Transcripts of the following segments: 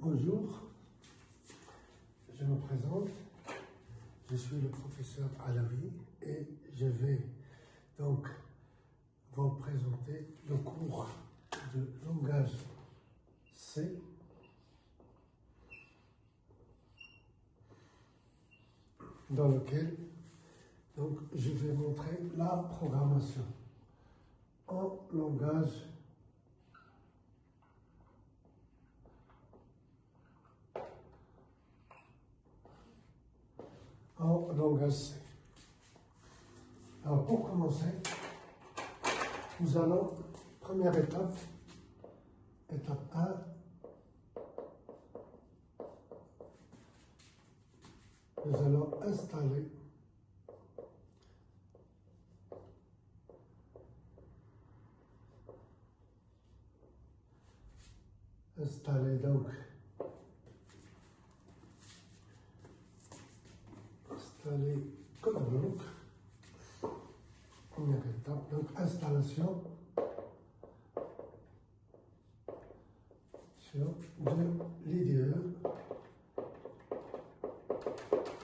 Bonjour, je me présente, je suis le professeur Alawi et je vais donc vous présenter le cours de langage C dans lequel donc, je vais montrer la programmation en langage C. Alors pour commencer, nous allons, première étape, étape 1, nous allons installer donc CodeBlock, première étape, donc installation sur de l'IDE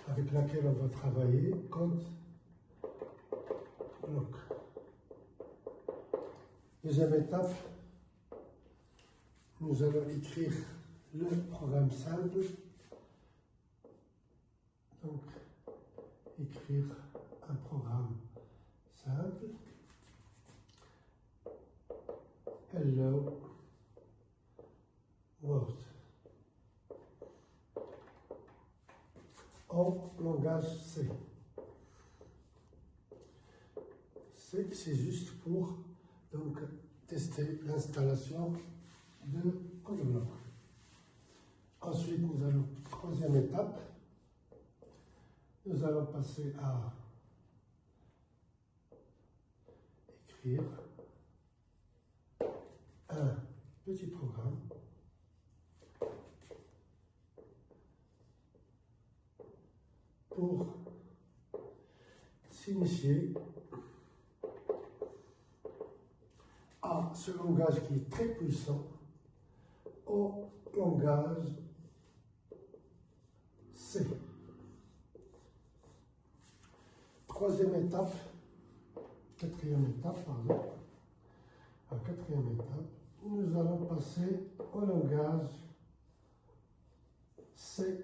avec laquelle on va travailler, CodeBlock. Deuxième étape, nous allons écrire le programme simple, donc écrire un programme simple. Hello World en langage C. C'est juste pour donc tester l'installation de CodeBlock. Ensuite, nous allons, troisième étape, nous allons passer à écrire un petit programme pour s'initier à ce langage qui est très puissant, au langage C. Quatrième étape, nous allons passer au langage C++,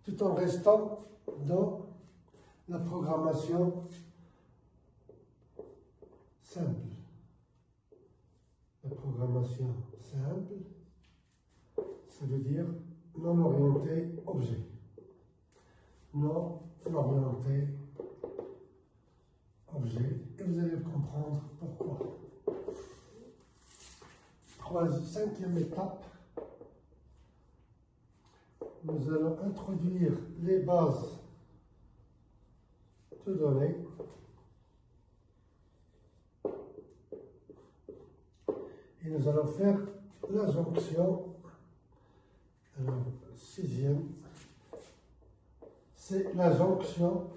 tout en restant dans la programmation simple. La programmation simple, ça veut dire non orienté objet. Non orienté objet, et vous allez comprendre pourquoi. Cinquième étape, nous allons introduire les bases de données et nous allons faire la jonction. Alors, sixième, c'est la jonction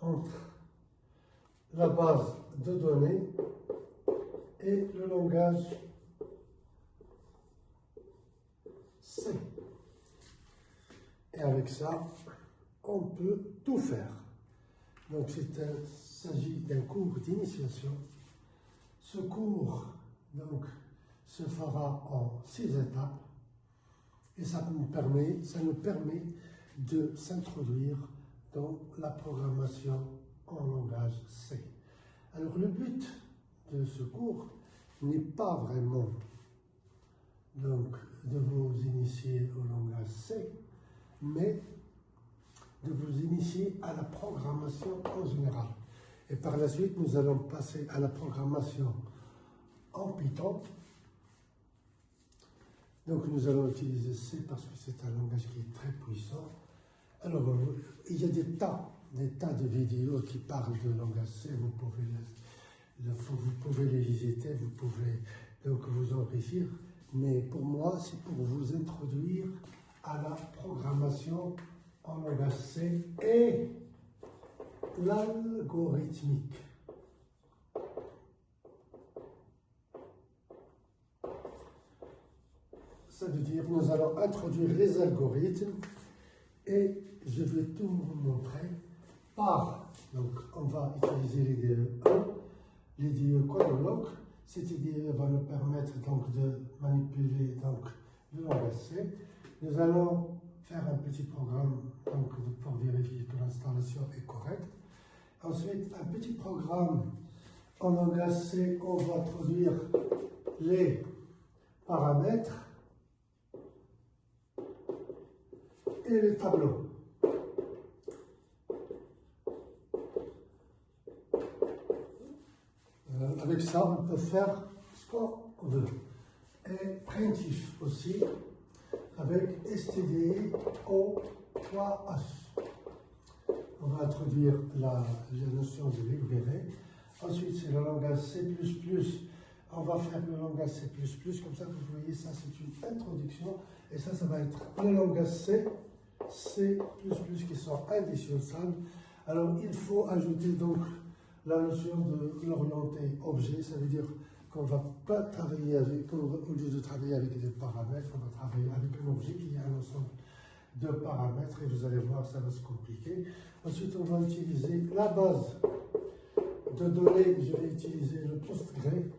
entre la base de données et le langage C. Et avec ça, on peut tout faire. Donc, il s'agit d'un cours d'initiation. Ce cours, donc, se fera en 6 étapes et ça nous permet de s'introduire dans la programmation en langage C. Alors, le but de ce cours n'est pas vraiment donc de vous initier au langage C, mais de vous initier à la programmation en général. Et par la suite, nous allons passer à la programmation en Python. Donc nous allons utiliser C parce que c'est un langage qui est très puissant. Alors, il y a des tas de vidéos qui parlent de langage C, vous pouvez les visiter, vous pouvez donc vous enrichir. Mais pour moi, c'est pour vous introduire à la programmation en langage C et l'algorithmique. ça veut dire nous allons introduire les algorithmes et je vais tout vous montrer par, donc on va utiliser l'IDE 1, l'IDE chronologue. Cette IDE va nous permettre donc de manipuler donc, le langage C. Nous allons faire un petit programme donc, pour vérifier que l'installation est correcte. Ensuite, un petit programme en langage C, on va introduire les paramètres et les tableaux. Avec ça, on peut faire ce qu'on veut. Et primitif aussi, avec stdio.h. On va introduire la notion de librairie. Ensuite, c'est le langage C++. On va faire le langage C++. Comme ça, vous voyez, ça, c'est une introduction. Et ça va être le langage C++ qui sont indissociables. Alors, il faut ajouter donc la notion de l'orienté objet. Ça veut dire qu'on ne va pas travailler avec, au lieu de travailler avec des paramètres, on va travailler avec un objet qui a un ensemble de paramètres. Et vous allez voir, ça va se compliquer. Ensuite, on va utiliser la base de données. Je vais utiliser le PostgreSQL.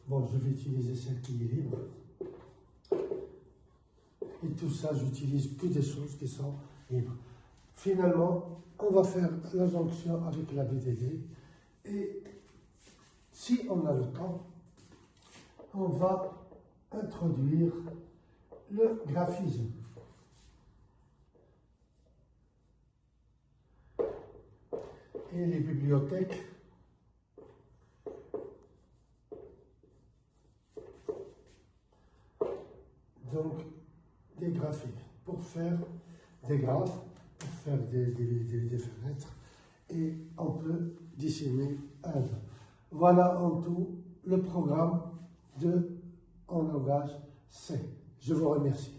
Bon, je vais utiliser celle qui est libre. Et tout ça, j'utilise que des choses qui sont libres. Finalement, on va faire la jonction avec la BDD. Et si on a le temps, on va introduire le graphisme. Et les bibliothèques donc des graphiques pour faire des graphes, pour faire des fenêtres et on peut dessiner un œuvre. Voilà en tout le programme en langage C. Je vous remercie.